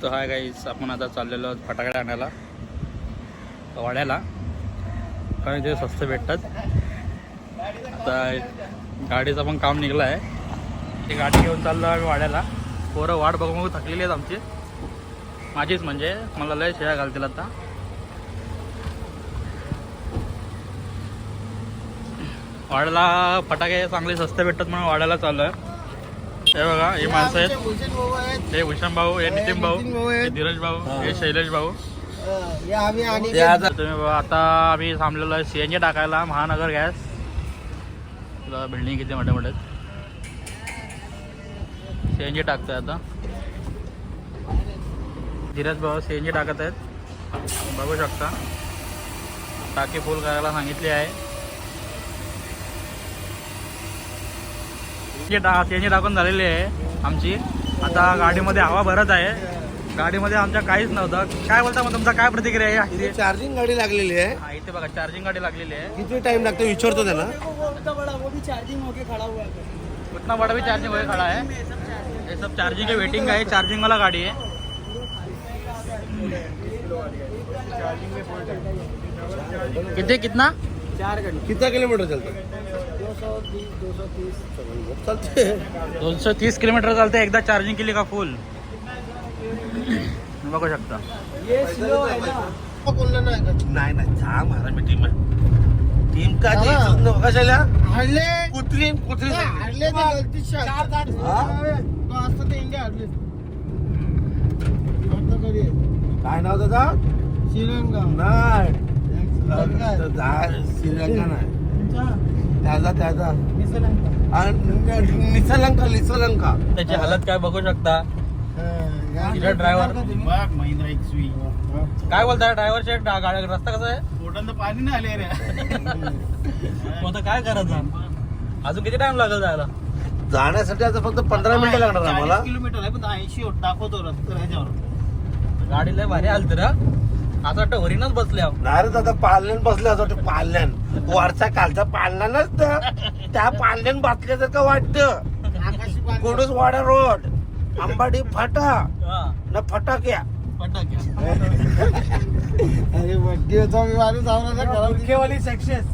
तर hi guys, आपण आता चाललेलो आहोत फटाकडे आणायला वाड्याला, कारण ते स्वस्त भेटतात. आता गाडीचं पण काम निघलं आहे, ती गाडी घेऊन चाललो आम्ही वाड्याला. पोरं वाट बघून थकलेली आहेत आमची, माझीच म्हणजे. मला लय शिया घालतील आता. वाड्याला फटाके चांगले स्वस्त भेटतात म्हणून वाड्याला चाललो आहे. हे बघा, हे माणसं आहेत. हे भूषण भाऊ, हे नितीन भाऊ, हे धीरज भाऊ, हे शैलेश भाऊ. तुम्ही बघा, आता आम्ही थांबलेलो आहे CNG टाकायला. महानगर गॅस. तुला बिल्डिंग किती मोठे मोठे आहेत. CNG टाकतोय आता धीरज भाऊ. CNG टाकत आहेत, बघू शकता. टाकी फुल करायला सांगितली आहे. CNG टाकून झालेली आहे आमची. आता गाडीमध्ये हवा भरत आहे. गाडीमध्ये आमच्या काहीच नव्हतं. काय बोलता मग, तुमचा काय प्रतिक्रिया आहे? चार्जिंग गाडी लागलेली आहे. हा, इथे बघा चार्जिंग गाडी लागलेली आहे. किती टाइम लागतो विचारतो त्याला. उतना बड़ा भी चार्जिंग होके खड़ा है. ये सब चार्जिंग के वेटिंग है. चार्जिंग वाला गाड़ी है. कितना 4 घंटे. कितना किलोमीटर चलतं? 230 किलोमीटर चालते एकदा चार्जिंग केली का फुल. बघू शकता. नाही नाही, थांब महाराज, मी टीम आहे. टीम का कशाला हरले कुत्री कुत्री हरले ते गलती काय नाव दादा? श्रीलंका. नाही श्रीलंका नाही, त्याचा निसलंका. त्याची हालत काय बघू शकता. Driver Mahindra XV. काय बोलताय ड्रायव्हरचे? रस्ता कसा आहे? पोटांत पाणी नाही आले रे. मग आता काय करायचं? अजून किती टाइम लागेल जायला? जाण्यासाठी आता फक्त 15 मिनिटं लागणार आम्हाला. किलोमीटर आहे, पण 80 दाखवतो रस्ता ह्याच्यावर. गाडी लय भारी आली तर असं वाटतं वरीनच बसल्या. नाही रे दादा, पालण्यान बसले असं वाटतं. पालण्यान वरचा कालचा पालना नसतं, त्या पालण्यान बसल्यासारखं वाटतं. कुडूस वाडा रोड, अंबाडी फाटा न फटाक्या. अरे बड्डी होता मी माणूस आवडा सक्सेस.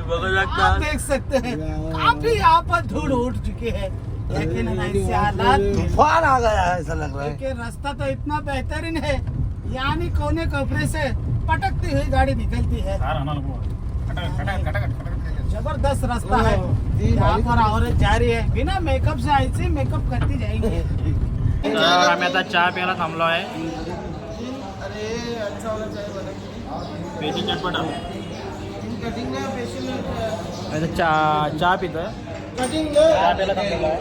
बघू शकता. आप देख सकते हैं काफी यहाँ पर धूल उठ चुके हैं, लेकिन ऐसे हालात तूफान आ गया है ऐसा लग रहा है. कि रास्ता तो इतना बेहतरीन है, यानी कोने कपड़े से पटकती हुई गाड़ी निकलती है. जबरदस्त रास्ता है. यहाँ पर औरत जा रही है बिना मेकअप से, ऐसे मेकअप करती जाएंगे. तर आम्ही आता चहा प्यायला थांबलो आहे. अरे अच्छा होना चाहिए बना. पेजिंग चटपटा. कटिंग में फेशियल चहा पितोय. कटिंग चहा प्यायला थांबलो आहे.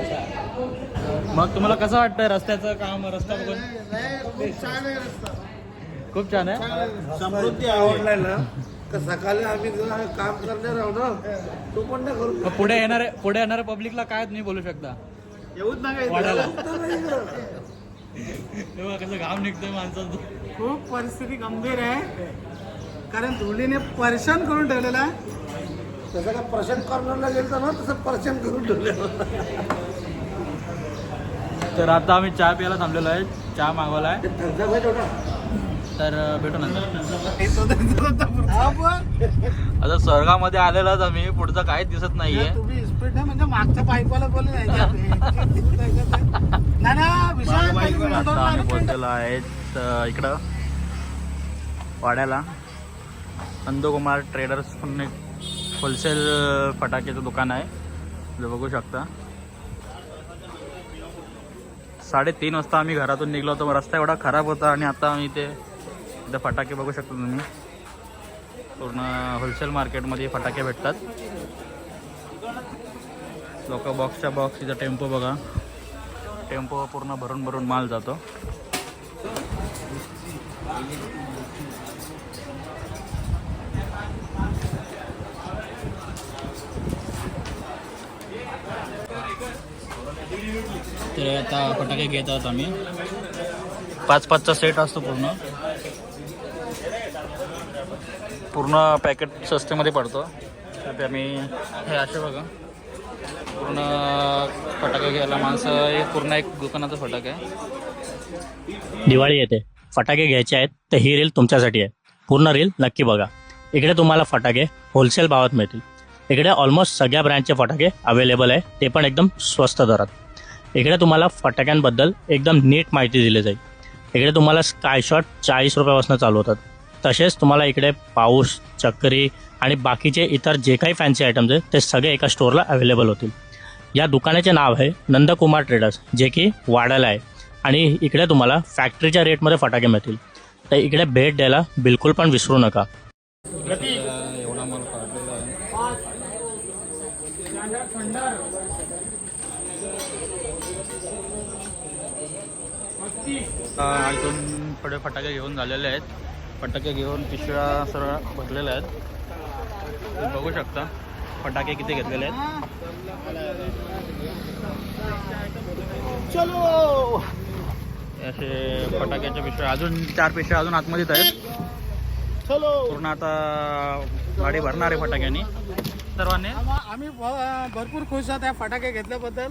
मग तुम्हाला कसं वाटतंय रस्त्याचं काम? रस्ता बघून खूप छान आहे रस्ता. खूप छान आहे. समृद्धी आवडलाय ना, तर सकाळी आम्ही जरा काम करणार आहोत ना, तो पण नाही करू. मग पुढे येणाऱ्या पब्लिकला काय तुम्ही बोलू शकता? येऊच नका वाड्याला. इथं. तेव्हा कसं घाम निघतोय माणसाचं. खूप परिस्थिती गंभीर आहे, कारण धुळीने परेशान करून ठेवलेला आहे. तसं का प्रशांत कॉर्नरला गेलं ना, तसं प्रशांत करून ठेवलं. तर आता आम्ही चहा प्यायला थांबलेलो आहे. चहा मागवला आहे, तर भेटू नंतर. आता स्वर्गामध्ये आलेलाच आम्ही. पुढचं काहीच दिसत नाहीये. तुम्ही स्पीड नाही म्हणजे मागच्या पाईपाला बोलले नाही. आता आम्ही पोहोचलेलो आहे इकडं वाड्याला. नंदकुमार ट्रेडर्स म्हणून एक होलसेल फटाक्याचं दुकान आहे, जे बघू शकता. 3:30 वाजता आम्ही घरातून निघलो होतो. रस्ता एवढा खराब होता, आणि आता आम्ही इथे फटाके बघू शकता तुम्ही. पूर्ण होलसेल मार्केटमध्ये फटाके भेटतात. लोक बॉक्सच्या बॉक्स. इथं टेम्पो बघा, टेम्पो पूर्ण भरून भरून माल जातो. तर आता फटाके घेत आहोत आम्ही. 5-5चा सेट असतो पूर्ण पॅकेट स्वस्तेमध्ये पडतो. तर आम्ही हे असे बघा पूर्ण फटाके घ्यायला माणसं, हे पूर्ण एक दुकानाचा फटाका आहे. दिवाळी येते, फटाके घ्यायचे आहेत तर ही रील तुमच्यासाठी आहे. पूर्ण रील नक्की बघा. इकडे तुम्हाला फटाके होलसेल भावात मिळतील. इकडे ऑलमोस्ट सगळ्या ब्रँडचे फटाके अवेलेबल आहे, ते पण एकदम स्वस्त दरात. इकडे तुम्हाला फटाक्यांबद्दल एकदम नीट माहिती दिली जाईल. इकडे तुम्हाला स्कायशॉट 40 रुपयापासून चालू होतात. तसेच तुम्हाला इकडे पाऊस, चक्री आणि बाकीचे इतर जे काही फॅन्सी आयटम्स आहेत ते सगळे एका स्टोअरला अवेलेबल होतील. या दुकानाचे नाव आहे नंदकुमार ट्रेडर्स, जे की वाड्याला आहे. आणि इकडे तुम्हाला फॅक्टरीच्या रेटमध्ये फटाके मिळतील. तर इकडे भेट द्यायला बिलकुल पण विसरू नका. एवढा माल काढलेला आहे. इथून थोडे फटाके घेऊन झालेले आहेत. फटाके घेऊन पिशव्या सर्व भरलेल्या आहेत. तुम्ही बघू शकता फटाके किती घेतलेले आहेत. चलो असे फटाक्याच्या पिशव्या अजून 4 पिशव्या अजून आतमध्येच आहेत. चलो. पूर्ण आता गाडी भरणार आहे फटाक्यांनी सर्वांनी. आम्ही भरपूर खुश आहोत या फटाके घेतल्याबद्दल.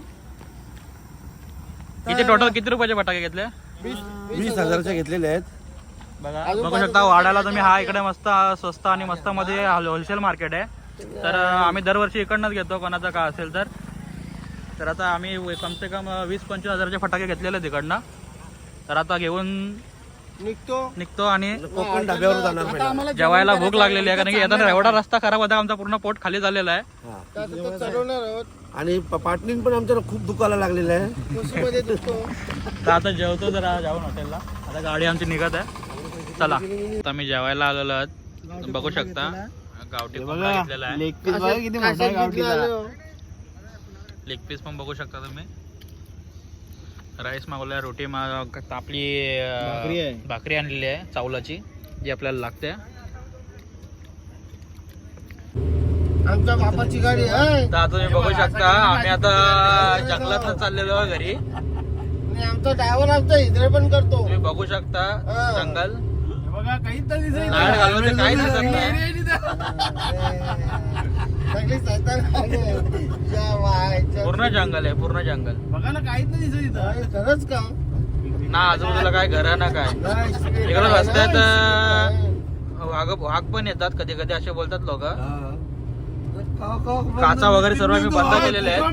इथे टोटल किती रुपयाचे फटाके घेतले? 20,000चे घेतलेले आहेत. बघा बघू शकता वाड्याला तुम्ही. हा इकडे मस्त स्वस्त आणि मस्त मध्ये होलसेल मार्केट आहे. तर आम्ही दरवर्षी इकडनंच घेतो कोणाचा का असेल तर. तर आता आम्ही कम से कम 20-25 हजाराचे फटाके घेतलेले तिकडनं. तर आता घेऊन निघतो आणि कोकण ढाब्यावर जाणार पहिला. जेवायला भूक लागलेली आहे, कारण की येताना एवढा रस्ता खराब होता, आमचा पूर्ण पोट खाली झालेला आहे. आणि पाटणीन पण आमच्याला खूप दुखायला लागलेलं आहे. तर आता जेवतो जरा जाऊन हॉटेलला. आता गाडी आमची निघत आहे. चला आता मी जेवायला आलेलो आहे. बघू शकता गावठी कोंबडा घेतलेला आहे. लेग पीस पण बघू शकता तुम्ही. राईस मागवलाय, रोटी आपली भाकरी आणलेली आहे चावलाची, जी आपल्याला लागते. आमच्या बापाची गाडी आहे. तर तुम्ही बघू शकता आम्ही आता जंगलात चाललेलो आहे घरी. आमचा ड्रायव्हर आमचा इकडे पण करतो. तुम्ही बघू शकता जंगल. बघा काहीच नाही दिसत. नारळ घालून ते काही दिसत नाही. पूर्ण जंगल आहे, पूर्ण जंगल. बघा ना काहीच नाही दिसत इथं. खरंच का? ना आजूबाजूला काय घर ना काय. इकडे रस्त्यात वाघ पण येतात कधी कधी असे बोलतात लोक. काचा वगैरे सर्व मी बंद केलेले आहेत.